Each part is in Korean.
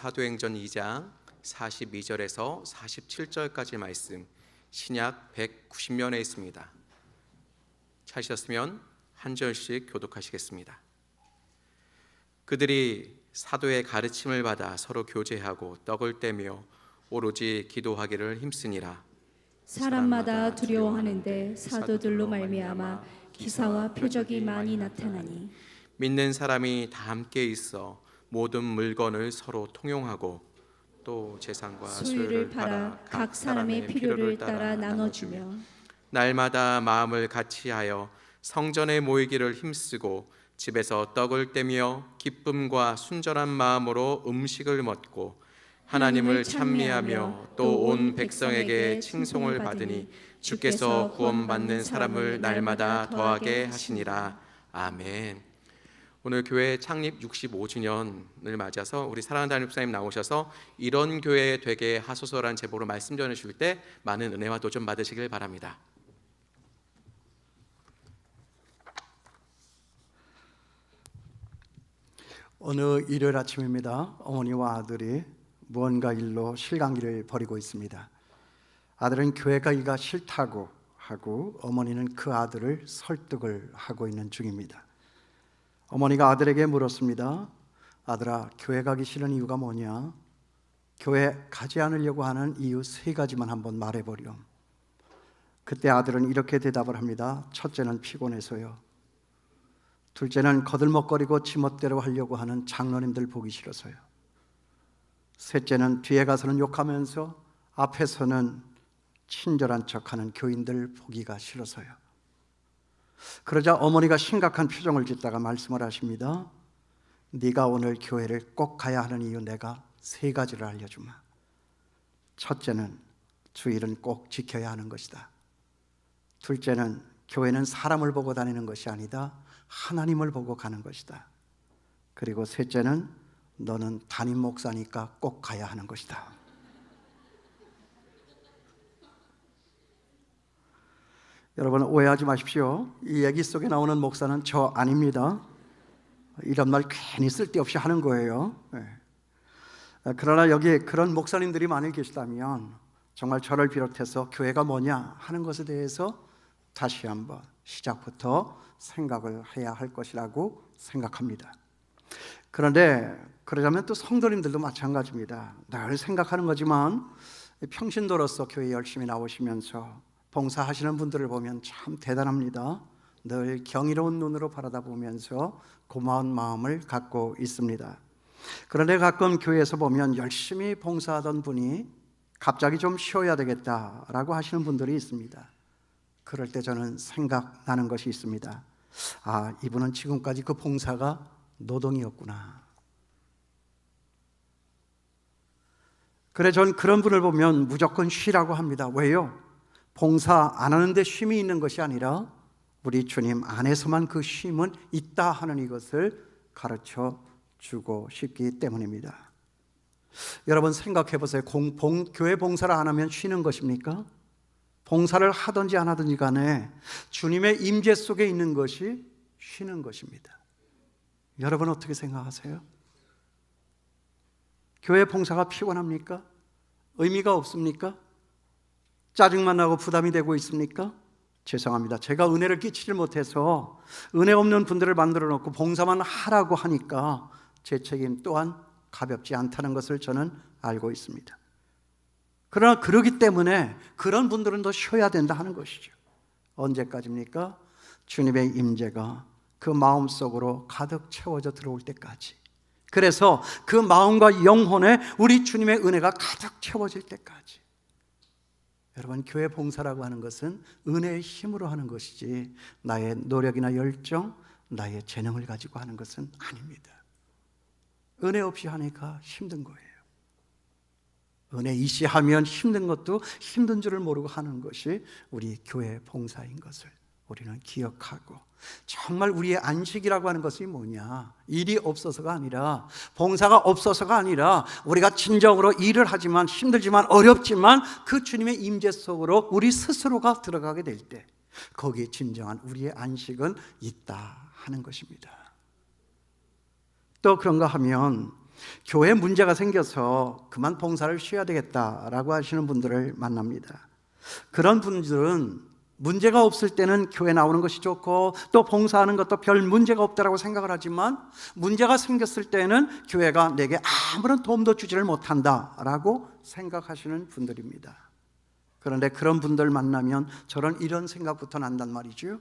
사도행전 2장 42절에서 47절까지 말씀, 신약 190면에 있습니다. 찾으셨으면 한 절씩 교독하시겠습니다. 그들이 사도의 가르침을 받아 서로 교제하고 떡을 떼며 오로지 기도하기를 힘쓰니라. 사람마다 두려워하는데 사도들로 말미암아 기사와 표적이 많이 나타나니 믿는 사람이 다 함께 있어 모든 물건을 서로 통용하고 또 재산과 소유를 팔아 각 사람의 필요를 따라 나눠주며 날마다 마음을 같이하여 성전에 모이기를 힘쓰고 집에서 떡을 떼며 기쁨과 순전한 마음으로 음식을 먹고 하나님을 찬미하며 또 온 백성에게 칭송을 받으니 주께서 구원받는 사람을 날마다 더하게 하시니라. 아멘. 오늘 교회 창립 65주년을 맞아서 우리 사랑하는 담임 목사님 나오셔서 이런 교회 되게 하소서라는 제목으로 말씀 전해주실 때 많은 은혜와 도전 받으시길 바랍니다. 어느 일요일 아침입니다. 어머니와 아들이 무언가 일로 실강기를 벌이고 있습니다. 아들은 교회 가기가 싫다고 하고 어머니는 그 아들을 설득을 하고 있는 중입니다. 어머니가 아들에게 물었습니다. 아들아, 교회 가기 싫은 이유가 뭐냐? 교회 가지 않으려고 하는 이유 3가지만 한번 말해보렴. 그때 아들은 이렇게 대답을 합니다. 첫째는 피곤해서요. 둘째는 거들먹거리고 지멋대로 하려고 하는 장로님들 보기 싫어서요. 셋째는 뒤에 가서는 욕하면서 앞에서는 친절한 척하는 교인들 보기가 싫어서요. 그러자 어머니가 심각한 표정을 짓다가 말씀을 하십니다. 네가 오늘 교회를 꼭 가야 하는 이유 내가 3가지를 알려주마. 첫째는 주일은 꼭 지켜야 하는 것이다. 둘째는 교회는 사람을 보고 다니는 것이 아니다. 하나님을 보고 가는 것이다. 그리고 셋째는 너는 담임 목사니까 꼭 가야 하는 것이다. 여러분 오해하지 마십시오. 이 얘기 속에 나오는 목사는 저 아닙니다. 이런 말 괜히 쓸데없이 하는 거예요. 그러나 여기에 그런 목사님들이 많이 계시다면 정말 저를 비롯해서 교회가 뭐냐 하는 것에 대해서 다시 한번 시작부터 생각을 해야 할 것이라고 생각합니다. 그런데 그러자면 또 성도님들도 마찬가지입니다. 늘 생각하는 거지만 평신도로서 교회 열심히 나오시면서 봉사하시는 분들을 보면 참 대단합니다. 늘 경이로운 눈으로 바라다보면서 고마운 마음을 갖고 있습니다. 그런데 가끔 교회에서 보면 열심히 봉사하던 분이 갑자기 좀 쉬어야 되겠다라고 하시는 분들이 있습니다. 그럴 때 저는 생각나는 것이 있습니다. 아, 이분은 지금까지 그 봉사가 노동이었구나. 그래, 전 그런 분을 보면 무조건 쉬라고 합니다. 왜요? 봉사 안 하는데 쉼이 있는 것이 아니라 우리 주님 안에서만 그 쉼은 있다 하는 이것을 가르쳐 주고 싶기 때문입니다. 여러분 생각해 보세요. 교회 봉사를 안 하면 쉬는 것입니까? 봉사를 하든지 안 하든지 간에 주님의 임재 속에 있는 것이 쉬는 것입니다. 여러분 어떻게 생각하세요? 교회 봉사가 피곤합니까? 의미가 없습니까? 짜증만 나고 부담이 되고 있습니까? 죄송합니다. 제가 은혜를 끼치지 못해서 은혜 없는 분들을 만들어 놓고 봉사만 하라고 하니까 제 책임 또한 가볍지 않다는 것을 저는 알고 있습니다. 그러나 그러기 때문에 그런 분들은 더 쉬어야 된다 하는 것이죠. 언제까지입니까? 주님의 임재가 그 마음속으로 가득 채워져 들어올 때까지. 그래서 그 마음과 영혼에 우리 주님의 은혜가 가득 채워질 때까지. 여러분 교회 봉사라고 하는 것은 은혜의 힘으로 하는 것이지 나의 노력이나 열정, 나의 재능을 가지고 하는 것은 아닙니다. 은혜 없이 하니까 힘든 거예요. 은혜 이시하면 힘든 것도 힘든 줄을 모르고 하는 것이 우리 교회 봉사인 것을 우리는 기억하고 정말 우리의 안식이라고 하는 것이 뭐냐? 일이 없어서가 아니라 봉사가 없어서가 아니라 우리가 진정으로 일을 하지만 힘들지만 어렵지만 그 주님의 임재 속으로 우리 스스로가 들어가게 될 때 거기에 진정한 우리의 안식은 있다 하는 것입니다. 또 그런가 하면 교회 문제가 생겨서 그만 봉사를 쉬어야 되겠다라고 하시는 분들을 만납니다. 그런 분들은 문제가 없을 때는 교회 나오는 것이 좋고 또 봉사하는 것도 별 문제가 없다라고 생각을 하지만 문제가 생겼을 때는 교회가 내게 아무런 도움도 주지를 못한다라고 생각하시는 분들입니다. 그런데 그런 분들 만나면 저는 이런 생각부터 난단 말이죠.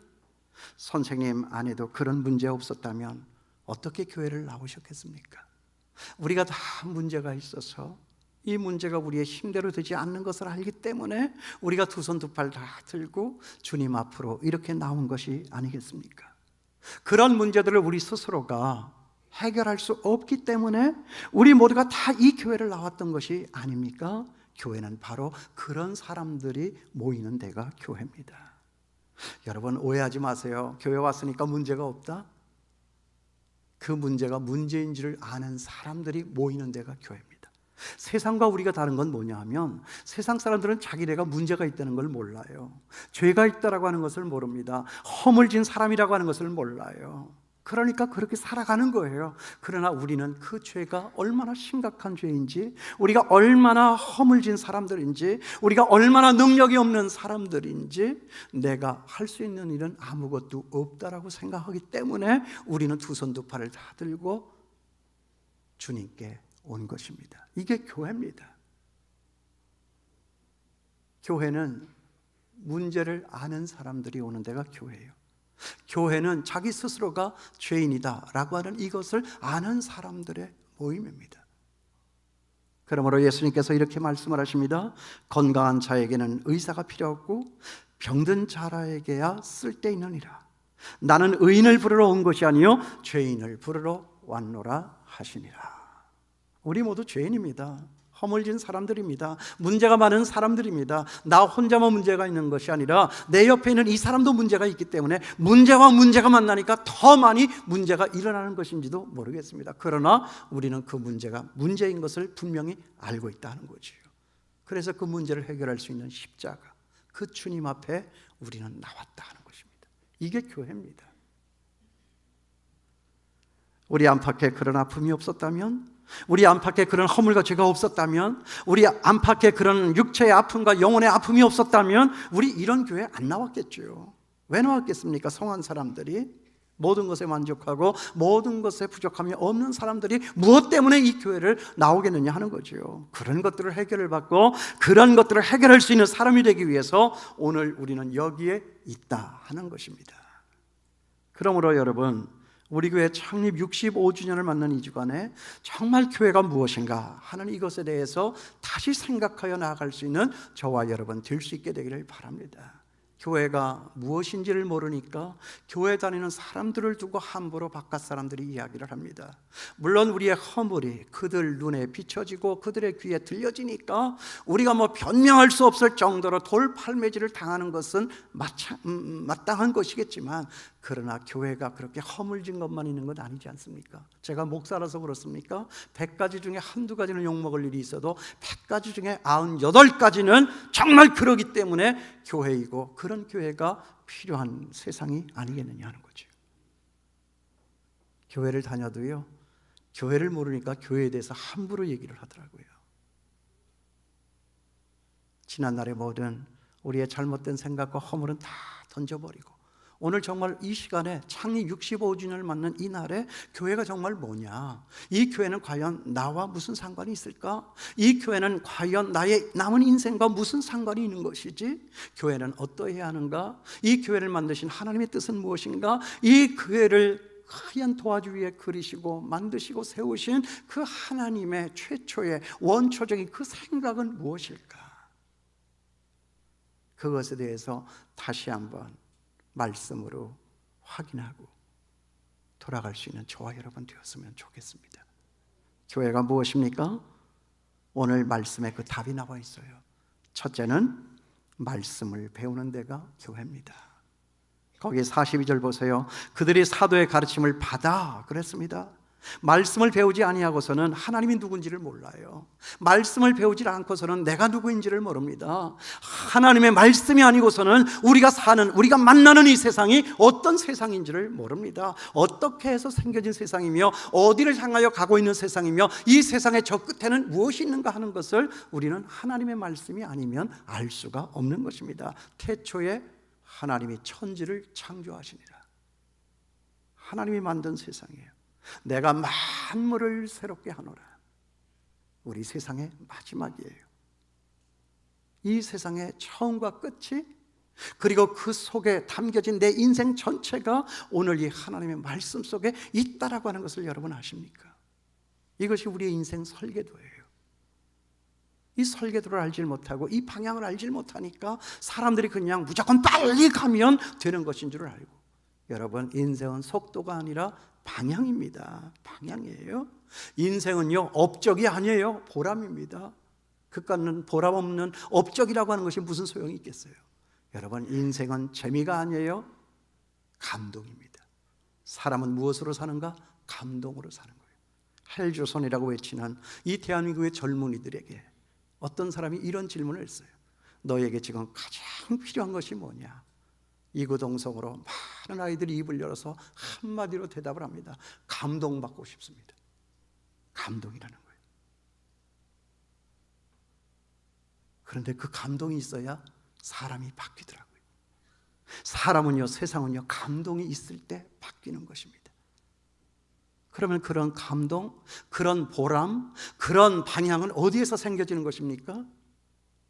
선생님 안에도 그런 문제 없었다면 어떻게 교회를 나오셨겠습니까? 우리가 다 문제가 있어서 이 문제가 우리의 힘대로 되지 않는 것을 알기 때문에 우리가 두 손 두 팔 다 들고 주님 앞으로 이렇게 나온 것이 아니겠습니까? 그런 문제들을 우리 스스로가 해결할 수 없기 때문에 우리 모두가 다 이 교회를 나왔던 것이 아닙니까? 교회는 바로 그런 사람들이 모이는 데가 교회입니다. 여러분 오해하지 마세요. 교회 왔으니까 문제가 없다? 그 문제가 문제인지를 아는 사람들이 모이는 데가 교회입니다. 세상과 우리가 다른 건 뭐냐 하면 세상 사람들은 자기네가 문제가 있다는 걸 몰라요. 죄가 있다라고 하는 것을 모릅니다. 허물진 사람이라고 하는 것을 몰라요. 그러니까 그렇게 살아가는 거예요. 그러나 우리는 그 죄가 얼마나 심각한 죄인지, 우리가 얼마나 허물진 사람들인지, 우리가 얼마나 능력이 없는 사람들인지, 내가 할 수 있는 일은 아무것도 없다라고 생각하기 때문에 우리는 두 손 두 팔을 다 들고 주님께 온 것입니다. 이게 교회입니다. 교회는 문제를 아는 사람들이 오는 데가 교회예요. 교회는 자기 스스로가 죄인이다라고 하는 이것을 아는 사람들의 모임입니다. 그러므로 예수님께서 이렇게 말씀을 하십니다. 건강한 자에게는 의사가 필요 없고 병든 자라에게야 쓸데있느니라. 나는 의인을 부르러 온 것이 아니요 죄인을 부르러 왔노라 하시니라. 우리 모두 죄인입니다. 허물진 사람들입니다. 문제가 많은 사람들입니다. 나 혼자만 문제가 있는 것이 아니라 내 옆에 있는 이 사람도 문제가 있기 때문에 문제와 문제가 만나니까 더 많이 문제가 일어나는 것인지도 모르겠습니다. 그러나 우리는 그 문제가 문제인 것을 분명히 알고 있다는 거지요. 그래서 그 문제를 해결할 수 있는 십자가, 그 주님 앞에 우리는 나왔다 하는 것입니다. 이게 교회입니다. 우리 안팎에 그런 아픔이 없었다면, 우리 안팎에 그런 허물과 죄가 없었다면, 우리 안팎에 그런 육체의 아픔과 영혼의 아픔이 없었다면 우리 이런 교회 안 나왔겠죠. 왜 나왔겠습니까? 성한 사람들이 모든 것에 만족하고 모든 것에 부족함이 없는 사람들이 무엇 때문에 이 교회를 나오겠느냐 하는 거죠. 그런 것들을 해결을 받고 그런 것들을 해결할 수 있는 사람이 되기 위해서 오늘 우리는 여기에 있다 하는 것입니다. 그러므로 여러분, 우리 교회 창립 65주년을 맞는 이 주간에 정말 교회가 무엇인가 하는 이것에 대해서 다시 생각하여 나아갈 수 있는 저와 여러분 될 수 있게 되기를 바랍니다. 교회가 무엇인지를 모르니까 교회 다니는 사람들을 두고 함부로 바깥 사람들이 이야기를 합니다. 물론 우리의 허물이 그들 눈에 비춰지고 그들의 귀에 들려지니까 우리가 변명할 수 없을 정도로 돌팔매질을 당하는 것은 마땅한 것이겠지만, 그러나 교회가 그렇게 허물진 것만 있는 건 아니지 않습니까? 제가 목사라서 그렇습니까? 100가지 중에 한두 가지는 욕먹을 일이 있어도 100가지 중에 98가지는 정말 그러기 때문에 교회이고, 그런 교회가 필요한 세상이 아니겠느냐 하는 거죠. 교회를 다녀도요, 교회를 모르니까 교회에 대해서 함부로 얘기를 하더라고요. 지난날의 모든 우리의 잘못된 생각과 허물은 다 던져버리고 오늘 정말 이 시간에 창립 65주년을 맞는 이 날에 교회가 정말 뭐냐? 이 교회는 과연 나와 무슨 상관이 있을까? 이 교회는 과연 나의 남은 인생과 무슨 상관이 있는 것이지? 교회는 어떠해야 하는가? 이 교회를 만드신 하나님의 뜻은 무엇인가? 이 교회를 하얀 도화지 위에 그리시고 만드시고 세우신 그 하나님의 최초의 원초적인 그 생각은 무엇일까? 그것에 대해서 다시 한번 말씀으로 확인하고 돌아갈 수 있는 저와 여러분 되었으면 좋겠습니다. 교회가 무엇입니까? 오늘 말씀에 그 답이 나와 있어요. 첫째는 말씀을 배우는 데가 교회입니다. 거기 42절 보세요. 그들이 사도의 가르침을 받아 그랬습니다. 말씀을 배우지 아니하고서는 하나님이 누군지를 몰라요. 말씀을 배우지 않고서는 내가 누구인지를 모릅니다. 하나님의 말씀이 아니고서는 우리가 만나는 이 세상이 어떤 세상인지를 모릅니다. 어떻게 해서 생겨진 세상이며 어디를 향하여 가고 있는 세상이며 이 세상의 저 끝에는 무엇이 있는가 하는 것을 우리는 하나님의 말씀이 아니면 알 수가 없는 것입니다. 태초에 하나님이 천지를 창조하시니라. 하나님이 만든 세상이에요. 내가 만물을 새롭게 하노라. 우리 세상의 마지막이에요. 이 세상의 처음과 끝이, 그리고 그 속에 담겨진 내 인생 전체가 오늘 이 하나님의 말씀 속에 있다라고 하는 것을 여러분 아십니까? 이것이 우리의 인생 설계도예요. 이 설계도를 알지 못하고 이 방향을 알지 못하니까 사람들이 그냥 무조건 빨리 가면 되는 것인 줄 알고, 여러분, 인생은 속도가 아니라 방향입니다. 방향이에요. 인생은요, 업적이 아니에요. 보람입니다. 그깟 보람 없는 업적이라고 하는 것이 무슨 소용이 있겠어요? 여러분, 인생은 재미가 아니에요. 감동입니다. 사람은 무엇으로 사는가? 감동으로 사는 거예요. 헬조선이라고 외치는 이 대한민국의 젊은이들에게 어떤 사람이 이런 질문을 했어요. 너에게 지금 가장 필요한 것이 뭐냐? 이구동성으로 많은 아이들이 입을 열어서 한마디로 대답을 합니다. 감동받고 싶습니다. 감동이라는 거예요. 그런데 그 감동이 있어야 사람이 바뀌더라고요. 사람은요, 세상은요, 감동이 있을 때 바뀌는 것입니다. 그러면 그런 감동, 그런 보람, 그런 방향은 어디에서 생겨지는 것입니까?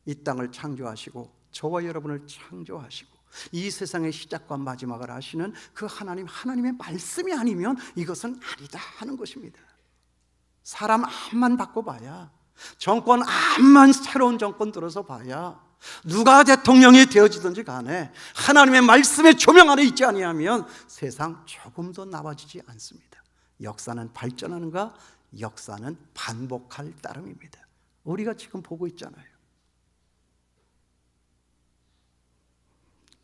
이 땅을 창조하시고 저와 여러분을 창조하시고 이 세상의 시작과 마지막을 아시는 그 하나님의 말씀이 아니면 이것은 아니다 하는 것입니다. 사람 암만 바꿔봐야, 정권 암만 새로운 정권 들어서 봐야, 누가 대통령이 되어지든지 간에 하나님의 말씀의 조명 안에 있지 아니하면 세상 조금도 나아지지 않습니다. 역사는 발전하는가? 역사는 반복할 따름입니다. 우리가 지금 보고 있잖아요.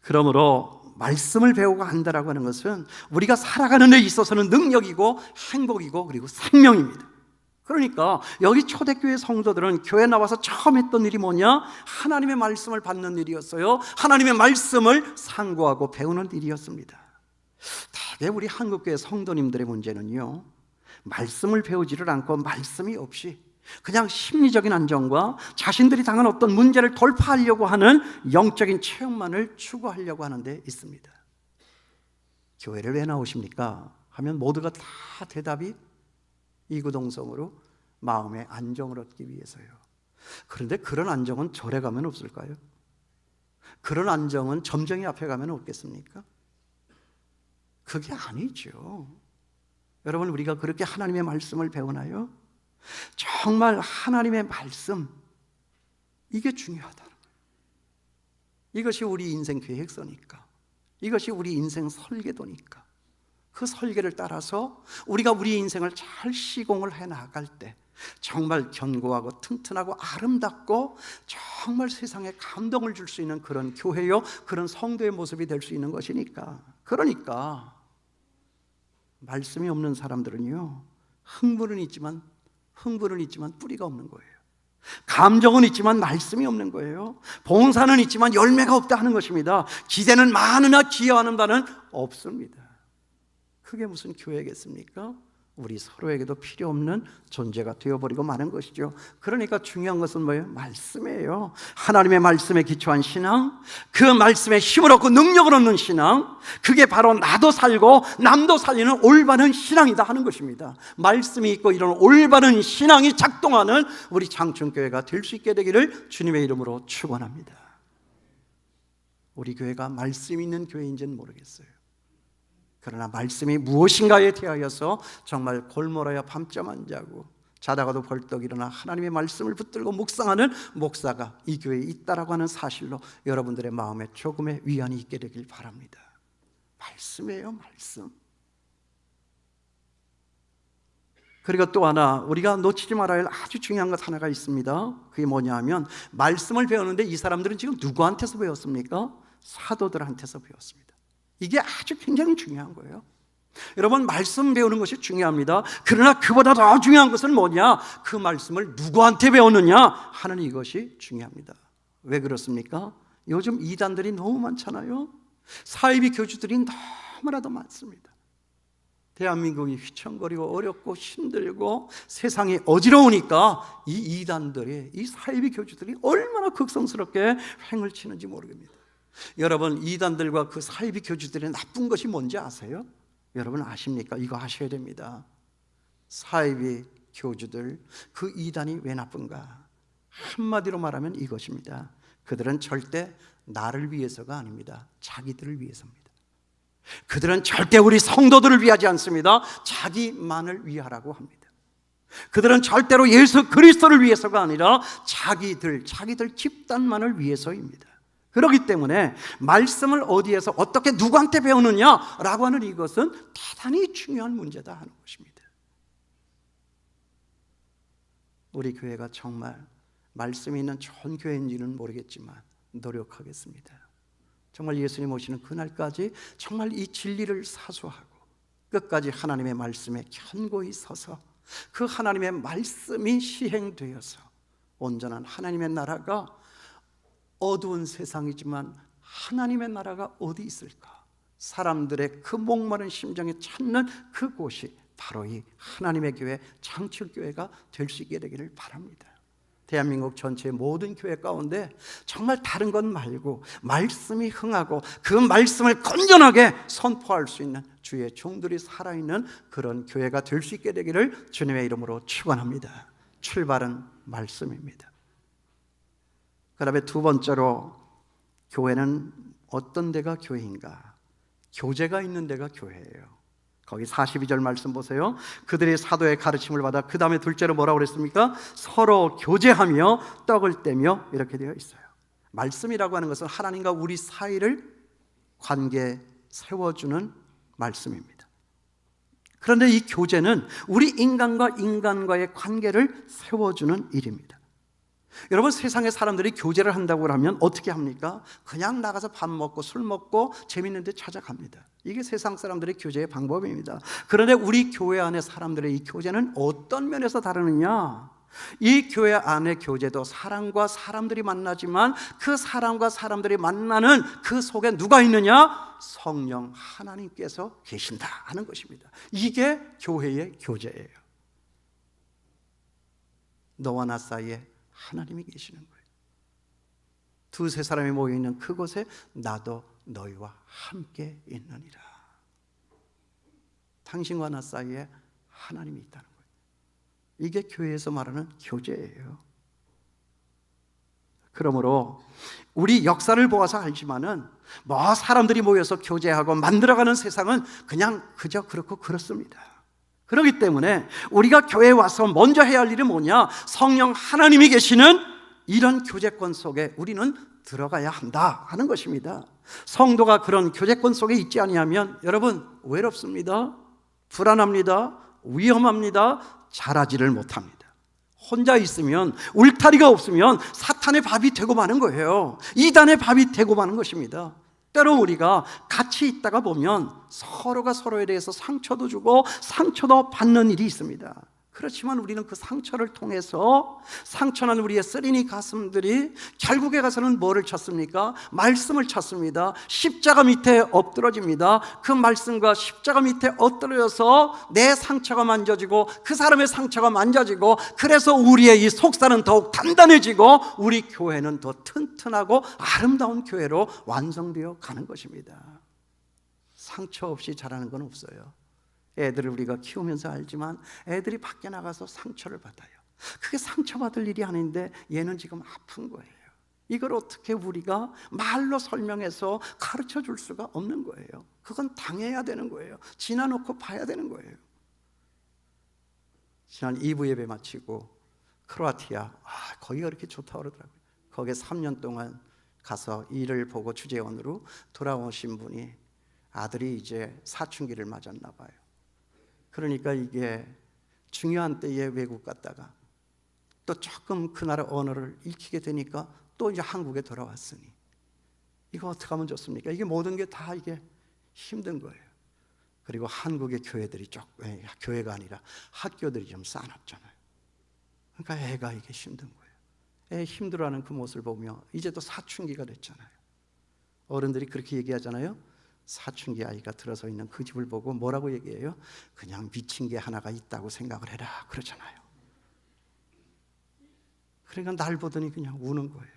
그러므로 말씀을 배우고 한다라고 하는 것은 우리가 살아가는 데 있어서는 능력이고 행복이고 그리고 생명입니다. 그러니까 여기 초대교회 성도들은 교회 나와서 처음 했던 일이 뭐냐? 하나님의 말씀을 받는 일이었어요. 하나님의 말씀을 상고하고 배우는 일이었습니다. 대개 우리 한국교회 성도님들의 문제는요, 말씀을 배우지를 않고 말씀이 없이 그냥 심리적인 안정과 자신들이 당한 어떤 문제를 돌파하려고 하는 영적인 체험만을 추구하려고 하는 데 있습니다. 교회를 왜 나오십니까? 하면 모두가 다 대답이 이구동성으로 마음의 안정을 얻기 위해서요. 그런데 그런 안정은 절에 가면 없을까요? 그런 안정은 점쟁이 앞에 가면 없겠습니까? 그게 아니죠. 여러분, 우리가 그렇게 하나님의 말씀을 배우나요? 정말 하나님의 말씀, 이게 중요하다는 거예요. 이것이 우리 인생 계획서니까, 이것이 우리 인생 설계도니까, 그 설계를 따라서 우리가 우리 인생을 잘 시공을 해나갈 때 정말 견고하고 튼튼하고 아름답고 정말 세상에 감동을 줄 수 있는 그런 교회요, 그런 성도의 모습이 될 수 있는 것이니까. 그러니까 말씀이 없는 사람들은요, 흥분은 있지만 뿌리가 없는 거예요. 감정은 있지만 말씀이 없는 거예요. 봉사는 있지만 열매가 없다 하는 것입니다. 기대는 많으나 기여하는 바는 없습니다. 그게 무슨 교회겠습니까? 우리 서로에게도 필요 없는 존재가 되어버리고 마는 것이죠. 그러니까 중요한 것은 뭐예요? 말씀이에요. 하나님의 말씀에 기초한 신앙, 그 말씀에 힘을 얻고 능력을 얻는 신앙, 그게 바로 나도 살고 남도 살리는 올바른 신앙이다 하는 것입니다. 말씀이 있고 이런 올바른 신앙이 작동하는 우리 장충교회가 될 수 있게 되기를 주님의 이름으로 축원합니다. 우리 교회가 말씀 있는 교회인지는 모르겠어요. 그러나 말씀이 무엇인가에 대하여서 정말 골몰하여 밤잠 안 자고 자다가도 벌떡 일어나 하나님의 말씀을 붙들고 묵상하는 목사가 이 교회에 있다라고 하는 사실로 여러분들의 마음에 조금의 위안이 있게 되길 바랍니다. 말씀이에요, 말씀. 그리고 또 하나 우리가 놓치지 말아야 할 아주 중요한 것 하나가 있습니다. 그게 뭐냐 하면, 말씀을 배우는데 이 사람들은 지금 누구한테서 배웠습니까? 사도들한테서 배웠습니다. 이게 아주 굉장히 중요한 거예요. 여러분, 말씀 배우는 것이 중요합니다. 그러나 그보다 더 중요한 것은 뭐냐? 그 말씀을 누구한테 배웠느냐 하는 이것이 중요합니다. 왜 그렇습니까? 요즘 이단들이 너무 많잖아요. 사이비 교주들이 너무나도 많습니다. 대한민국이 휘청거리고 어렵고 힘들고 세상이 어지러우니까 이 이단들이, 이 사이비 교주들이 얼마나 극성스럽게 횡을 치는지 모르겠습니다. 여러분, 이단들과 그 사이비 교주들의 나쁜 것이 뭔지 아세요? 여러분 아십니까? 이거 아셔야 됩니다. 사이비 교주들, 그 이단이 왜 나쁜가? 한마디로 말하면 이것입니다. 그들은 절대 나를 위해서가 아닙니다. 자기들을 위해서입니다. 그들은 절대 우리 성도들을 위하지 않습니다. 자기만을 위하라고 합니다. 그들은 절대로 예수 그리스도를 위해서가 아니라 자기들 집단만을 위해서입니다. 그렇기 때문에 말씀을 어디에서 어떻게 누구한테 배우느냐라고 하는 이것은 대단히 중요한 문제다 하는 것입니다. 우리 교회가 정말 말씀이 있는 좋은 교회인지는 모르겠지만 노력하겠습니다. 정말 예수님 오시는 그날까지 정말 이 진리를 사수하고 끝까지 하나님의 말씀에 견고히 서서 그 하나님의 말씀이 시행되어서 온전한 하나님의 나라가, 어두운 세상이지만 하나님의 나라가 어디 있을까? 사람들의 그 목마른 심정에 찾는 그곳이 바로 이 하나님의 교회, 장출교회가 될 수 있게 되기를 바랍니다. 대한민국 전체의 모든 교회 가운데 정말 다른 것 말고 말씀이 흥하고 그 말씀을 건전하게 선포할 수 있는 주의 종들이 살아있는 그런 교회가 될 수 있게 되기를 주님의 이름으로 축원합니다. 출발은 말씀입니다. 그 다음에 두 번째로, 교회는 어떤 데가 교회인가? 교제가 있는 데가 교회예요. 거기 42절 말씀 보세요. 그들이 사도의 가르침을 받아, 그 다음에 둘째로 뭐라고 그랬습니까? 서로 교제하며 떡을 떼며, 이렇게 되어 있어요. 말씀이라고 하는 것은 하나님과 우리 사이를 관계 세워주는 말씀입니다. 그런데 이 교제는 우리 인간과 인간과의 관계를 세워주는 일입니다. 여러분, 세상의 사람들이 교제를 한다고 하면 어떻게 합니까? 그냥 나가서 밥 먹고 술 먹고 재밌는 데 찾아갑니다. 이게 세상 사람들의 교제의 방법입니다. 그런데 우리 교회 안의 사람들의 이 교제는 어떤 면에서 다르느냐? 이 교회 안의 교제도 사람과 사람들이 만나지만 그 사람과 사람들이 만나는 그 속에 누가 있느냐? 성령 하나님께서 계신다 하는 것입니다. 이게 교회의 교제예요. 너와 나 사이에 하나님이 계시는 거예요. 두세 사람이 모여있는 그곳에 나도 너희와 함께 있느니라. 당신과 나 사이에 하나님이 있다는 거예요. 이게 교회에서 말하는 교제예요. 그러므로 우리 역사를 보아서 알지만은 뭐 사람들이 모여서 교제하고 만들어가는 세상은 그냥 그저 그렇고 그렇습니다. 그렇기 때문에 우리가 교회에 와서 먼저 해야 할 일은 뭐냐? 성령 하나님이 계시는 이런 교제권 속에 우리는 들어가야 한다 하는 것입니다. 성도가 그런 교제권 속에 있지 아니하면 여러분 외롭습니다. 불안합니다. 위험합니다. 잘하지를 못합니다. 혼자 있으면, 울타리가 없으면 사탄의 밥이 되고 마는 거예요. 이단의 밥이 되고 마는 것입니다. 때로 우리가 같이 있다가 보면 서로가 서로에 대해서 상처도 주고 상처도 받는 일이 있습니다. 그렇지만 우리는 그 상처를 통해서 상처난 우리의 쓰리니 가슴들이 결국에 가서는 뭐를 찾습니까? 말씀을 찾습니다. 십자가 밑에 엎드러집니다. 그 말씀과 십자가 밑에 엎드려서 내 상처가 만져지고 그 사람의 상처가 만져지고, 그래서 우리의 이 속살은 더욱 단단해지고 우리 교회는 더 튼튼하고 아름다운 교회로 완성되어 가는 것입니다. 상처 없이 자라는 건 없어요. 애들을 우리가 키우면서 알지만 애들이 밖에 나가서 상처를 받아요. 그게 상처받을 일이 아닌데 얘는 지금 아픈 거예요. 이걸 어떻게 우리가 말로 설명해서 가르쳐 줄 수가 없는 거예요. 그건 당해야 되는 거예요. 지나놓고 봐야 되는 거예요. 지난 2부 예배 마치고 크로아티아, 거기가 그렇게 좋다고 그러더라고요. 거기에 3년 동안 가서 일을 보고 주재원으로 돌아오신 분이 아들이 이제 사춘기를 맞았나 봐요. 그러니까 이게 중요한 때에 외국 갔다가 또 조금 그 나라 언어를 익히게 되니까 또 이제 한국에 돌아왔으니 이거 어떻게 하면 좋습니까? 이게 모든 게 다 이게 힘든 거예요. 그리고 한국의 교회들이 교회가 아니라 학교들이 좀 싸납잖아요. 그러니까 애가 이게 힘든 거예요. 애 힘들어하는 그 모습을 보며 이제 또 사춘기가 됐잖아요. 어른들이 그렇게 얘기하잖아요. 사춘기 아이가 들어서 있는 그 집을 보고 뭐라고 얘기해요? 그냥 미친 게 하나가 있다고 생각을 해라 그러잖아요. 그러니까 날 보더니 그냥 우는 거예요.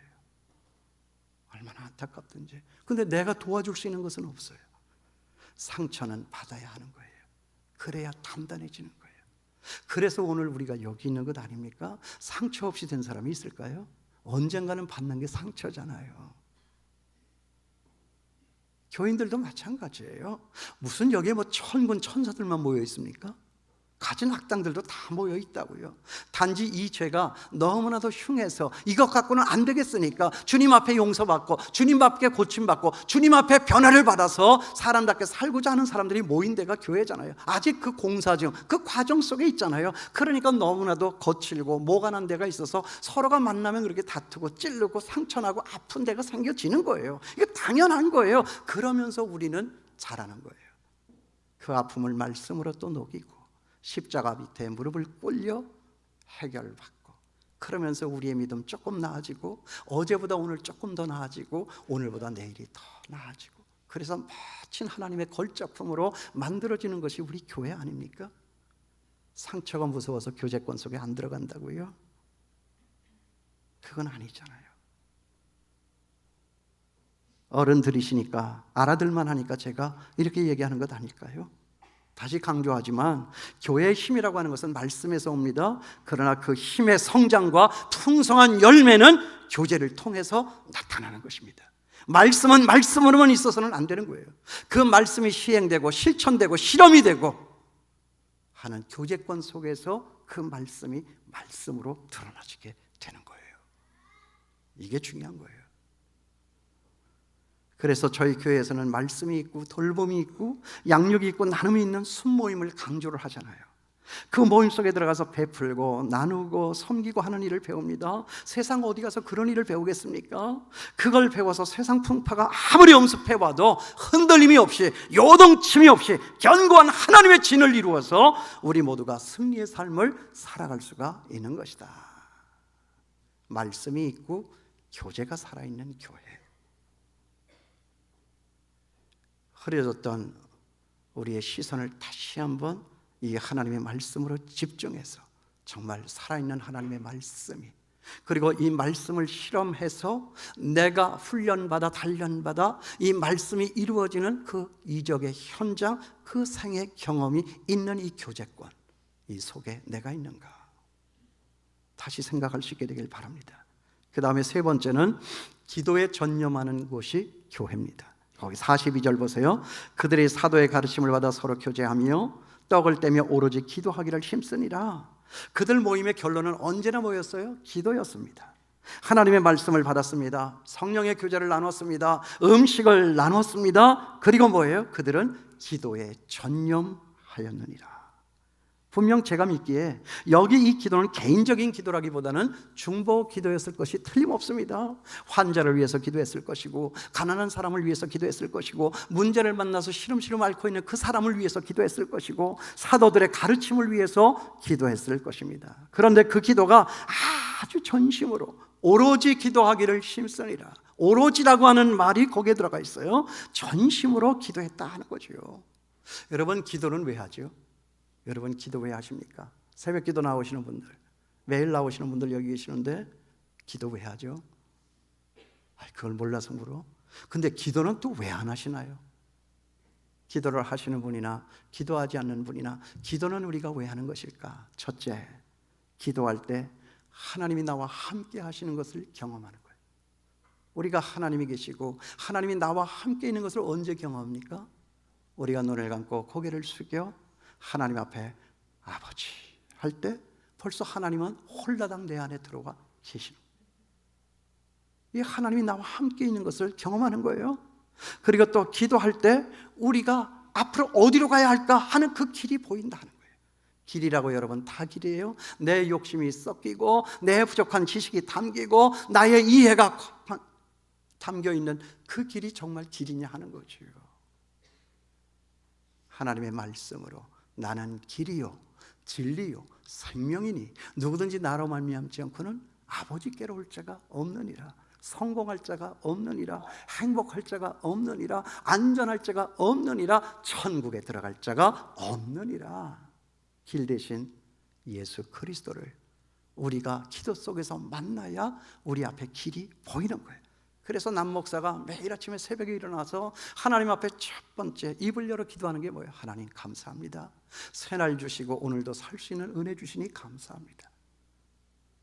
얼마나 안타깝든지. 근데 내가 도와줄 수 있는 것은 없어요. 상처는 받아야 하는 거예요. 그래야 단단해지는 거예요. 그래서 오늘 우리가 여기 있는 것 아닙니까? 상처 없이 된 사람이 있을까요? 언젠가는 받는 게 상처잖아요. 교인들도 마찬가지예요. 무슨 여기에 뭐 천군 천사들만 모여 있습니까? 가진 악당들도 다 모여 있다고요. 단지 이 죄가 너무나도 흉해서 이것 갖고는 안 되겠으니까 주님 앞에 용서받고 주님 앞에 고침받고 주님 앞에 변화를 받아서 사람답게 살고자 하는 사람들이 모인 데가 교회잖아요. 아직 그 공사 중, 그 과정 속에 있잖아요. 그러니까 너무나도 거칠고 모관한 데가 있어서 서로가 만나면 그렇게 다투고 찌르고 상처나고 아픈 데가 생겨지는 거예요. 이게 당연한 거예요. 그러면서 우리는 잘하는 거예요. 그 아픔을 말씀으로 또 녹이고 십자가 밑에 무릎을 꿇려 해결받고, 그러면서 우리의 믿음 조금 나아지고 어제보다 오늘 조금 더 나아지고 오늘보다 내일이 더 나아지고, 그래서 멋진 하나님의 걸작품으로 만들어지는 것이 우리 교회 아닙니까? 상처가 무서워서 교제권 속에 안 들어간다고요? 그건 아니잖아요. 어른들이시니까 알아들만 하니까 제가 이렇게 얘기하는 것 아닐까요? 다시 강조하지만 교회의 힘이라고 하는 것은 말씀에서 옵니다. 그러나 그 힘의 성장과 풍성한 열매는 교제를 통해서 나타나는 것입니다. 말씀은 말씀으로만 있어서는 안 되는 거예요. 그 말씀이 시행되고 실천되고 실험이 되고 하는 교제권 속에서 그 말씀이 말씀으로 드러나지게 되는 거예요. 이게 중요한 거예요. 그래서 저희 교회에서는 말씀이 있고 돌봄이 있고 양육이 있고 나눔이 있는 순모임을 강조를 하잖아요. 그 모임 속에 들어가서 베풀고 나누고 섬기고 하는 일을 배웁니다. 세상 어디 가서 그런 일을 배우겠습니까? 그걸 배워서 세상 풍파가 아무리 엄습해봐도 흔들림이 없이 요동침이 없이 견고한 하나님의 진을 이루어서 우리 모두가 승리의 삶을 살아갈 수가 있는 것이다. 말씀이 있고 교제가 살아있는 교회. 흐려졌던 우리의 시선을 다시 한번 이 하나님의 말씀으로 집중해서 정말 살아있는 하나님의 말씀이, 그리고 이 말씀을 실험해서 내가 훈련받아 단련받아 이 말씀이 이루어지는 그 이적의 현장, 그 생의 경험이 있는 이 교제권, 이 속에 내가 있는가 다시 생각할 수 있게 되길 바랍니다. 그 다음에 세 번째는 기도에 전념하는 곳이 교회입니다. 거기 42절 보세요. 그들이 사도의 가르침을 받아 서로 교제하며 떡을 떼며 오로지 기도하기를 힘쓰니라. 그들 모임의 결론은 언제나 뭐였어요? 기도였습니다. 하나님의 말씀을 받았습니다. 성령의 교제를 나눴습니다. 음식을 나눴습니다. 그리고 뭐예요? 그들은 기도에 전념하였느니라. 분명 제가 믿기에 여기 이 기도는 개인적인 기도라기보다는 중보 기도였을 것이 틀림없습니다. 환자를 위해서 기도했을 것이고 가난한 사람을 위해서 기도했을 것이고 문제를 만나서 시름시름 앓고 있는 그 사람을 위해서 기도했을 것이고 사도들의 가르침을 위해서 기도했을 것입니다. 그런데 그 기도가 아주 전심으로 오로지 기도하기를 힘쓰니라. 오로지라고 하는 말이 거기에 들어가 있어요. 전심으로 기도했다 하는 거죠. 여러분, 기도는 왜 하죠? 여러분, 기도 왜 하십니까? 새벽 기도 나오시는 분들, 매일 나오시는 분들 여기 계시는데 기도 왜 하죠? 그걸 몰라서 물어. 근데 기도는 또 왜 안 하시나요? 기도를 하시는 분이나 기도하지 않는 분이나 기도는 우리가 왜 하는 것일까? 첫째, 기도할 때 하나님이 나와 함께 하시는 것을 경험하는 거예요. 우리가 하나님이 계시고 하나님이 나와 함께 있는 것을 언제 경험합니까? 우리가 눈을 감고 고개를 숙여 하나님 앞에 아버지 할 때 벌써 하나님은 홀라당 내 안에 들어가 계시는 거예요. 이 하나님이 나와 함께 있는 것을 경험하는 거예요. 그리고 또 기도할 때 우리가 앞으로 어디로 가야 할까 하는 그 길이 보인다는 거예요. 길이라고 여러분 다 길이에요. 내 욕심이 섞이고 내 부족한 지식이 담기고 나의 이해가 담겨있는 그 길이 정말 길이냐 하는 거죠. 하나님의 말씀으로 나는 길이요 진리요 생명이니 누구든지 나로 말미암지 않고는 아버지께로 올 자가 없느니라. 성공할 자가 없느니라. 행복할 자가 없느니라. 안전할 자가 없느니라. 천국에 들어갈 자가 없느니라. 길 대신 예수 그리스도를 우리가 기도 속에서 만나야 우리 앞에 길이 보이는 거예요. 그래서 남 목사가 매일 아침에 새벽에 일어나서 하나님 앞에 첫 번째 입을 열어 기도하는 게 뭐예요? 하나님 감사합니다. 새날 주시고 오늘도 살 수 있는 은혜 주시니 감사합니다.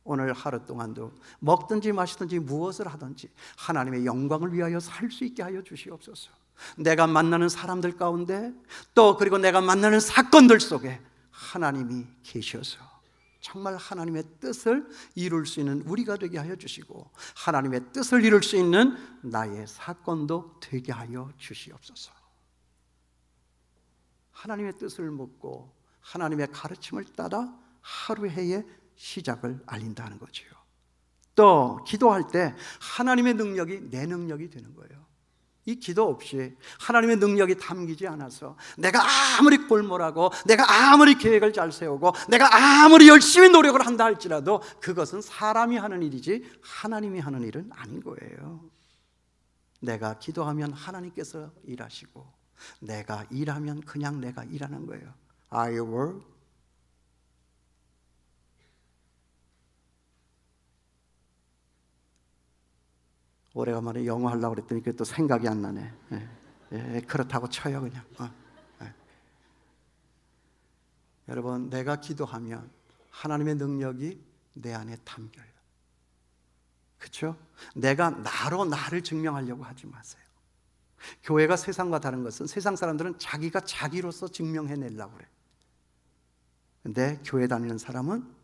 오늘 하루 동안도 먹든지 마시든지 무엇을 하든지 하나님의 영광을 위하여 살 수 있게 하여 주시옵소서. 내가 만나는 사람들 가운데 또 그리고 내가 만나는 사건들 속에 하나님이 계셔서 정말 하나님의 뜻을 이룰 수 있는 우리가 되게 하여 주시고 하나님의 뜻을 이룰 수 있는 나의 사건도 되게 하여 주시옵소서. 하나님의 뜻을 묻고 하나님의 가르침을 따라 하루 해의 시작을 알린다는 거죠. 또 기도할 때 하나님의 능력이 내 능력이 되는 거예요. 이 기도 없이 하나님의 능력이 담기지 않아서 내가 아무리 골몰하고 내가 아무리 계획을 잘 세우고 내가 아무리 열심히 노력을 한다 할지라도 그것은 사람이 하는 일이지 하나님이 하는 일은 아닌 거예요. 내가 기도하면 하나님께서 일하시고 내가 일하면 그냥 내가 일하는 거예요. I work. 오래간만에 영어 하려고 그랬더니 그게 또 생각이 안 나네. 그렇다고 쳐요 그냥. 여러분, 내가 기도하면 하나님의 능력이 내 안에 담겨요. 그렇죠? 내가 나로 나를 증명하려고 하지 마세요. 교회가 세상과 다른 것은 세상 사람들은 자기가 자기로서 증명해내려고 그래. 근데 교회 다니는 사람은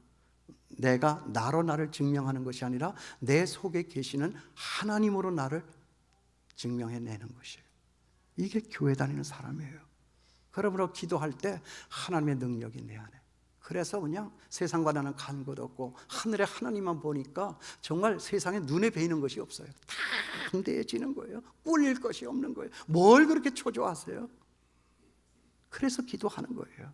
내가 나로 나를 증명하는 것이 아니라 내 속에 계시는 하나님으로 나를 증명해내는 것이에요. 이게 교회 다니는 사람이에요. 그러므로 기도할 때 하나님의 능력이 내 안에. 그래서 그냥 세상과 나는 간 것 없고 하늘에 하나님만 보니까 정말 세상에 눈에 베이는 것이 없어요. 담대해지는 거예요. 꿀릴 것이 없는 거예요. 뭘 그렇게 초조하세요? 그래서 기도하는 거예요.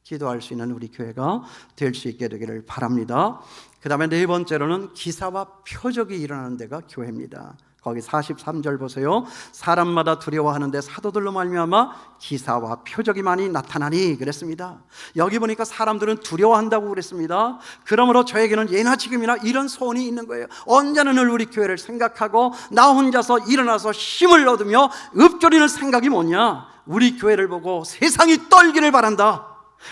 기도할 수 있는 우리 교회가 될 수 있게 되기를 바랍니다. 그 다음에 네 번째로는 기사와 표적이 일어나는 데가 교회입니다. 거기 43절 보세요. 사람마다 두려워하는데 사도들로 말미암아 기사와 표적이 많이 나타나니 그랬습니다. 여기 보니까 사람들은 두려워한다고 그랬습니다. 그러므로 저에게는 예나 지금이나 이런 소원이 있는 거예요. 언제는 늘 우리 교회를 생각하고 나 혼자서 일어나서 힘을 얻으며 읊조리는 생각이 뭐냐? 우리 교회를 보고 세상이 떨기를 바란다.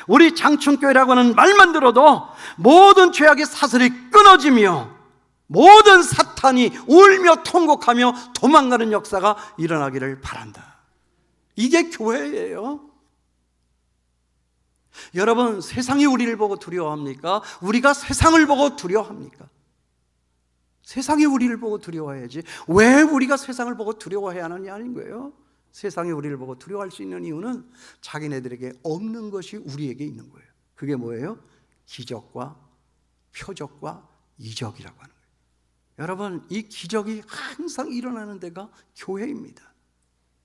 우리 장충교회라고 하는 말만 들어도 모든 죄악의 사슬이 끊어지며 모든 사탄이 울며 통곡하며 도망가는 역사가 일어나기를 바란다. 이게 교회예요. 여러분, 세상이 우리를 보고 두려워합니까? 우리가 세상을 보고 두려워합니까? 세상이 우리를 보고 두려워해야지 왜 우리가 세상을 보고 두려워해야 하느냐 하는 거예요. 세상이 우리를 보고 두려워할 수 있는 이유는 자기네들에게 없는 것이 우리에게 있는 거예요. 그게 뭐예요? 기적과 표적과 이적이라고 하는 거예요. 여러분, 이 기적이 항상 일어나는 데가 교회입니다.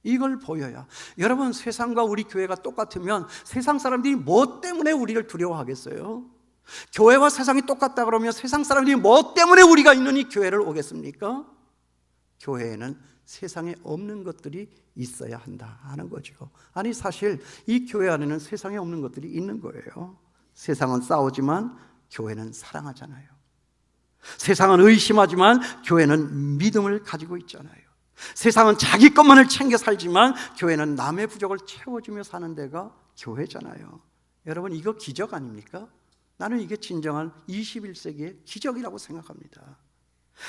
이걸 보여야. 여러분, 세상과 우리 교회가 똑같으면 세상 사람들이 뭐 때문에 우리를 두려워하겠어요? 교회와 세상이 똑같다 그러면 세상 사람들이 뭐 때문에 우리가 있는 이 교회를 오겠습니까? 교회에는 세상에 없는 것들이 있어야 한다 하는 거죠. 아니, 사실 이 교회 안에는 세상에 없는 것들이 있는 거예요. 세상은 싸우지만 교회는 사랑하잖아요. 세상은 의심하지만 교회는 믿음을 가지고 있잖아요. 세상은 자기 것만을 챙겨 살지만 교회는 남의 부족을 채워주며 사는 데가 교회잖아요. 여러분, 이거 기적 아닙니까? 나는 이게 진정한 21세기의 기적이라고 생각합니다.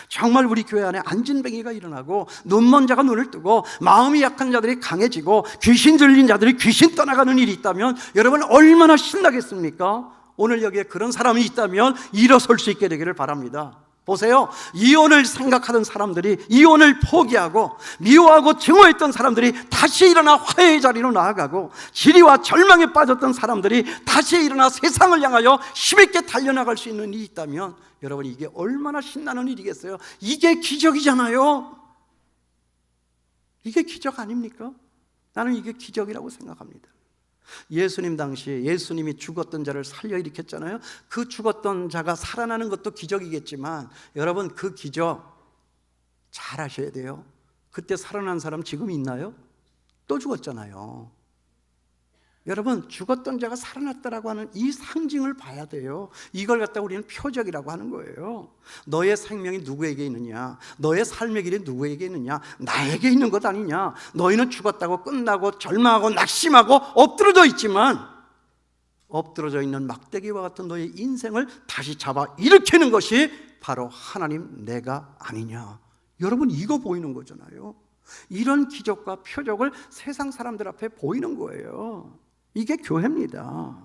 정말 우리 교회 안에 안진뱅이가 일어나고 눈먼 자가 눈을 뜨고 마음이 약한 자들이 강해지고 귀신 들린 자들이 귀신 떠나가는 일이 있다면 여러분 얼마나 신나겠습니까? 오늘 여기에 그런 사람이 있다면 일어설 수 있게 되기를 바랍니다. 보세요. 이혼을 생각하던 사람들이 이혼을 포기하고 미워하고 증오했던 사람들이 다시 일어나 화해의 자리로 나아가고 지리와 절망에 빠졌던 사람들이 다시 일어나 세상을 향하여 힘있게 달려나갈 수 있는 일이 있다면 여러분, 이게 얼마나 신나는 일이겠어요? 이게 기적이잖아요. 이게 기적 아닙니까? 나는 이게 기적이라고 생각합니다. 예수님 당시에 예수님이 죽었던 자를 살려 일으켰잖아요. 그 죽었던 자가 살아나는 것도 기적이겠지만 여러분, 그 기적 잘 아셔야 돼요. 그때 살아난 사람 지금 있나요? 또 죽었잖아요. 여러분, 죽었던 자가 살아났다라고 하는 이 상징을 봐야 돼요. 이걸 갖다 우리는 표적이라고 하는 거예요. 너의 생명이 누구에게 있느냐? 너의 삶의 길이 누구에게 있느냐? 나에게 있는 것 아니냐? 너희는 죽었다고 끝나고 절망하고 낙심하고 엎드러져 있지만, 엎드러져 있는 막대기와 같은 너의 인생을 다시 잡아 일으키는 것이 바로 하나님 내가 아니냐? 여러분, 이거 보이는 거잖아요. 이런 기적과 표적을 세상 사람들 앞에 보이는 거예요. 이게 교회입니다.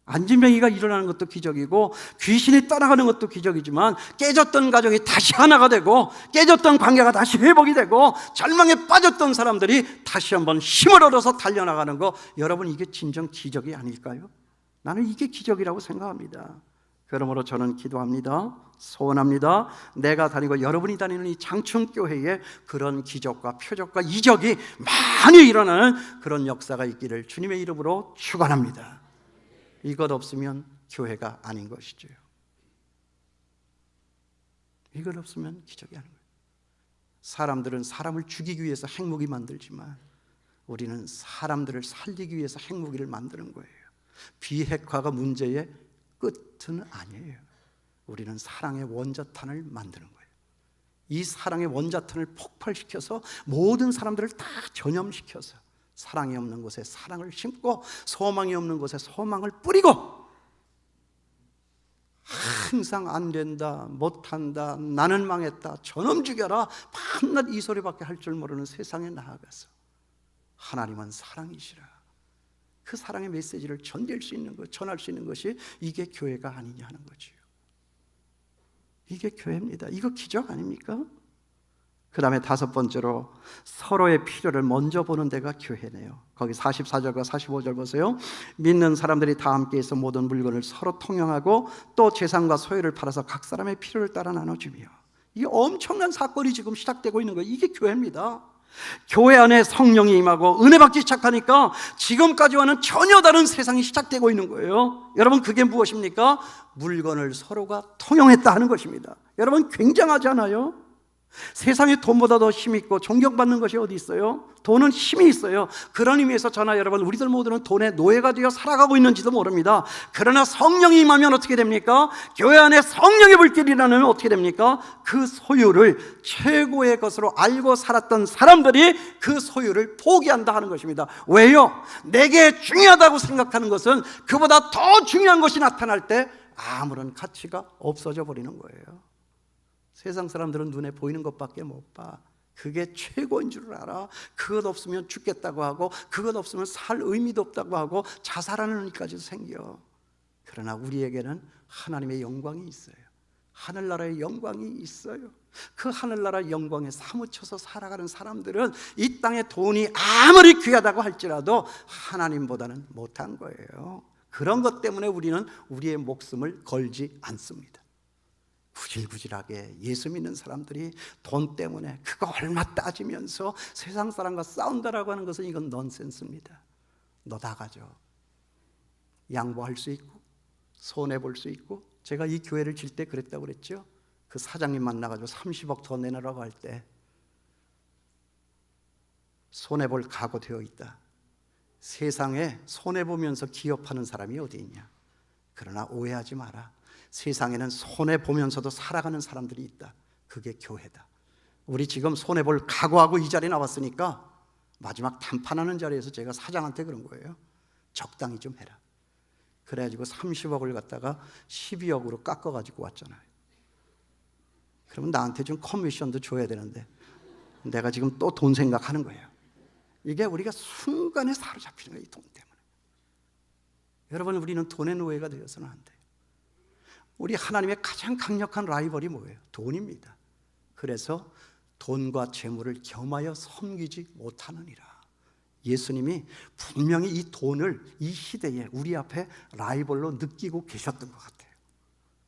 안진병이가 일어나는 것도 기적이고 귀신이 떠나가는 것도 기적이지만, 깨졌던 가정이 다시 하나가 되고 깨졌던 관계가 다시 회복이 되고 절망에 빠졌던 사람들이 다시 한번 힘을 얻어서 달려나가는 거, 여러분, 이게 진정 기적이 아닐까요? 나는 이게 기적이라고 생각합니다. 그러므로 저는 기도합니다. 소원합니다. 내가 다니고 여러분이 다니는 이 장충교회에 그런 기적과 표적과 이적이 많이 일어나는 그런 역사가 있기를 주님의 이름으로 축원합니다. 이것 없으면 교회가 아닌 것이죠. 이것 없으면 기적이 아닌 거예요. 사람들은 사람을 죽이기 위해서 핵무기 만들지만 우리는 사람들을 살리기 위해서 핵무기를 만드는 거예요. 비핵화가 문제의 끝은 아니에요. 우리는 사랑의 원자탄을 만드는 거예요. 이 사랑의 원자탄을 폭발시켜서 모든 사람들을 다 전염시켜서 사랑이 없는 곳에 사랑을 심고 소망이 없는 곳에 소망을 뿌리고, 항상 안 된다, 못한다, 나는 망했다, 저놈 죽여라, 밤낮 이 소리밖에 할 줄 모르는 세상에 나아가서 하나님은 사랑이시라, 그 사랑의 메시지를 전할 수 있는 것, 전할 수 있는 것이 이게 교회가 아니냐 하는 거지요. 이게 교회입니다. 이거 기적 아닙니까? 그 다음에 다섯 번째로 서로의 필요를 먼저 보는 데가 교회네요. 거기 44절과 45절 보세요. 믿는 사람들이 다 함께 있어 모든 물건을 서로 통용하고 또 재산과 소유를 팔아서 각 사람의 필요를 따라 나눠주며, 이게 엄청난 사건이 지금 시작되고 있는 거예요. 이게 교회입니다. 교회 안에 성령이 임하고 은혜 받기 시작하니까 지금까지와는 전혀 다른 세상이 시작되고 있는 거예요. 여러분, 그게 무엇입니까? 물건을 서로가 통용했다 하는 것입니다. 여러분, 굉장하지 않아요? 세상에 돈보다 더 힘이 있고 존경받는 것이 어디 있어요? 돈은 힘이 있어요. 그런 의미에서 저나 여러분, 우리들 모두는 돈의 노예가 되어 살아가고 있는지도 모릅니다. 그러나 성령이 임하면 어떻게 됩니까? 교회 안에 성령의 불길이 일어나면 어떻게 됩니까? 그 소유를 최고의 것으로 알고 살았던 사람들이 그 소유를 포기한다 하는 것입니다. 왜요? 내게 중요하다고 생각하는 것은 그보다 더 중요한 것이 나타날 때 아무런 가치가 없어져 버리는 거예요. 세상 사람들은 눈에 보이는 것밖에 못 봐. 그게 최고인 줄 알아. 그것 없으면 죽겠다고 하고 그것 없으면 살 의미도 없다고 하고 자살하는 일까지도 생겨. 그러나 우리에게는 하나님의 영광이 있어요. 하늘나라의 영광이 있어요. 그 하늘나라 영광에 사무쳐서 살아가는 사람들은 이 땅에 돈이 아무리 귀하다고 할지라도 하나님보다는 못한 거예요. 그런 것 때문에 우리는 우리의 목숨을 걸지 않습니다. 구질구질하게 예수 믿는 사람들이 돈 때문에 그거 얼마 따지면서 세상 사람과 싸운다라고 하는 것은 이건 넌센스입니다. 너 다 가져. 양보할 수 있고 손해볼 수 있고, 제가 이 교회를 질 때 그랬다고 그랬죠. 그 사장님 만나가지고 30억 더 내놓으라고 할 때 손해볼 각오 되어 있다. 세상에 손해보면서 기업하는 사람이 어디 있냐. 그러나 오해하지 마라. 세상에는 손해보면서도 살아가는 사람들이 있다. 그게 교회다. 우리 지금 손해볼 각오하고 이 자리에 나왔으니까 마지막谈판하는 자리에서 제가 사장한테 그런 거예요. 적당히 좀 해라. 그래가지고 30억을 갖다가 12억으로 깎아가지고 왔잖아요. 그러면 나한테 좀 커미션도 줘야 되는데 내가 지금 또 돈 생각하는 거예요. 이게 우리가 순간에 사로잡히는 거예요. 이 돈 때문에. 여러분, 우리는 돈의 노예가 되어서는 안 돼요. 우리 하나님의 가장 강력한 라이벌이 뭐예요? 돈입니다. 그래서 돈과 재물을 겸하여 섬기지 못하느니라. 예수님이 분명히 이 돈을 이 시대에 우리 앞에 라이벌로 느끼고 계셨던 것 같아요.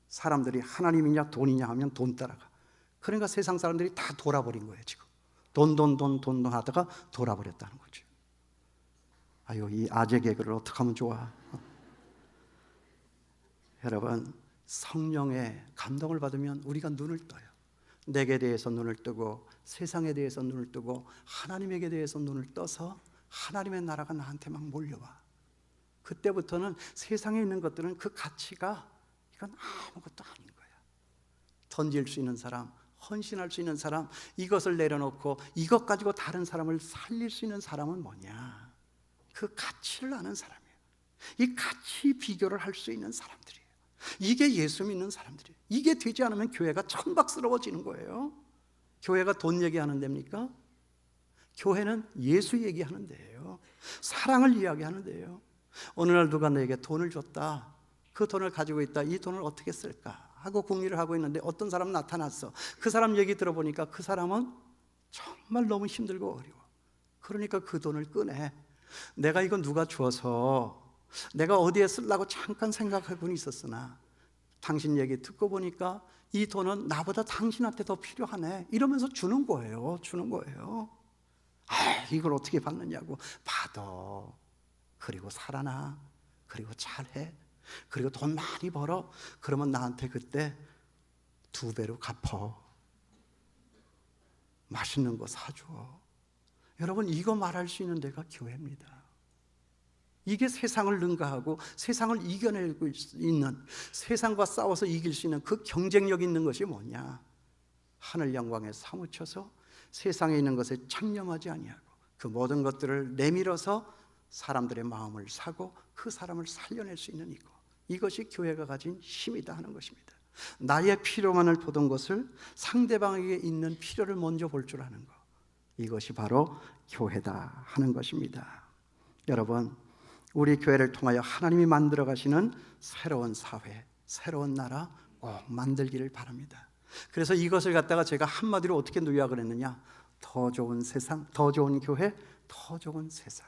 사람들이 하나님이냐 돈이냐 하면 돈 따라가. 그러니까 세상 사람들이 다 돌아버린 거예요. 지금 돈 하다가 돌아버렸다는 거죠. 아유, 이 아재 개그를 어떻게 하면 좋아? 여러분, 성령의 감동을 받으면 우리가 눈을 떠요. 내게 대해서 눈을 뜨고 세상에 대해서 눈을 뜨고 하나님에게 대해서 눈을 떠서 하나님의 나라가 나한테 막 몰려와. 그때부터는 세상에 있는 것들은 그 가치가 이건 아무것도 아닌 거야. 던질 수 있는 사람, 헌신할 수 있는 사람, 이것을 내려놓고 이것 가지고 다른 사람을 살릴 수 있는 사람은 뭐냐? 그 가치를 아는 사람이에요. 이 가치 비교를 할 수 있는 사람들이에요. 이게 예수 믿는 사람들이에요. 이게 되지 않으면 교회가 천박스러워지는 거예요. 교회가 돈 얘기하는 데입니까? 교회는 예수 얘기하는 데예요. 사랑을 이야기하는 데예요. 어느 날 누가 내게 돈을 줬다. 그 돈을 가지고 있다. 이 돈을 어떻게 쓸까 하고 궁리를 하고 있는데 어떤 사람 나타났어. 그 사람 얘기 들어보니까 그 사람은 정말 너무 힘들고 어려워. 그러니까 그 돈을 꺼내. 내가 이거 누가 줘서 내가 어디에 쓰려고 잠깐 생각하고는 있었으나 당신 얘기 듣고 보니까 이 돈은 나보다 당신한테 더 필요하네. 이러면서 주는 거예요. 주는 거예요. 이걸 어떻게 받느냐고. 받아. 그리고 살아나. 그리고 잘해. 그리고 돈 많이 벌어. 그러면 나한테 그때 2배로 갚어. 맛있는 거 사줘. 여러분, 이거 말할 수 있는 데가 교회입니다. 이게 세상을 능가하고 세상을 이겨내고 있는, 세상과 싸워서 이길 수 있는 그 경쟁력 있는 것이 뭐냐? 하늘 영광에 사무쳐서 세상에 있는 것에 창념하지 아니하고 그 모든 것들을 내밀어서 사람들의 마음을 사고 그 사람을 살려낼 수 있는 이것이 교회가 가진 힘이다 하는 것입니다. 나의 필요만을 보던 것을 상대방에게 있는 필요를 먼저 볼 줄 아는 것, 이것이 바로 교회다 하는 것입니다. 여러분, 우리 교회를 통하여 하나님이 만들어 가시는 새로운 사회, 새로운 나라 꼭 만들기를 바랍니다. 그래서 이것을 갖다가 제가 한마디로 어떻게 요약을 했느냐? 더 좋은 세상, 더 좋은 교회, 더 좋은 세상.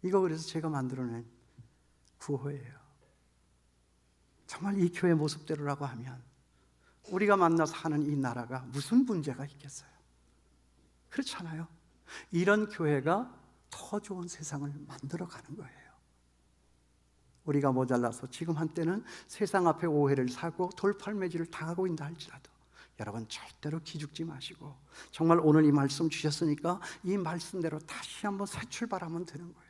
이거 그래서 제가 만들어낸 구호예요. 정말 이 교회 모습대로라고 하면 우리가 만나서 하는 이 나라가 무슨 문제가 있겠어요? 그렇잖아요. 이런 교회가 더 좋은 세상을 만들어가는 거예요. 우리가 모자라서 지금 한때는 세상 앞에 오해를 사고 돌팔매질을 당하고 있다 할지라도 여러분 절대로 기죽지 마시고 정말 오늘 이 말씀 주셨으니까 이 말씀대로 다시 한번 새 출발하면 되는 거예요.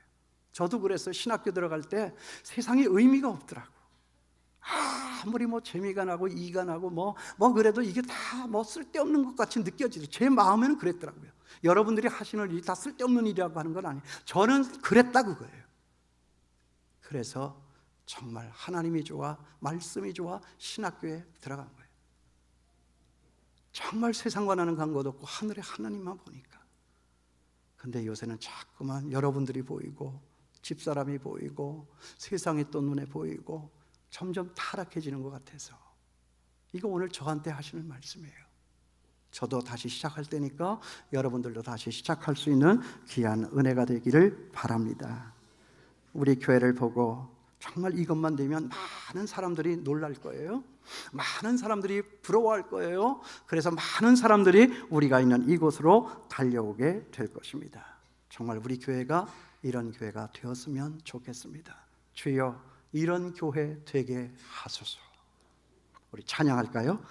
저도 그래서 신학교 들어갈 때 세상에 의미가 없더라고. 아무리 재미가 나고 이가 나고 그래도 이게 다 쓸데없는 것 같이 느껴지죠. 제 마음에는 그랬더라고요. 여러분들이 하시는 일이 다 쓸데없는 일이라고 하는 건 아니에요. 저는 그랬다 그거예요. 그래서 정말 하나님이 좋아, 말씀이 좋아 신학교에 들어간 거예요. 정말 세상과 나는 관계도 없고 하늘에 하나님만 보니까. 근데 요새는 자꾸만 여러분들이 보이고 집사람이 보이고 세상이 또 눈에 보이고 점점 타락해지는 것 같아서 이거 오늘 저한테 하시는 말씀이에요. 저도 다시 시작할 때니까 여러분들도 다시 시작할 수 있는 귀한 은혜가 되기를 바랍니다. 우리 교회를 보고 정말 이것만 되면 많은 사람들이 놀랄 거예요. 많은 사람들이 부러워할 거예요. 그래서 많은 사람들이 우리가 있는 이곳으로 달려오게 될 것입니다. 정말 우리 교회가 이런 교회가 되었으면 좋겠습니다. 주여 이런 교회 되게 하소서. 우리 찬양할까요?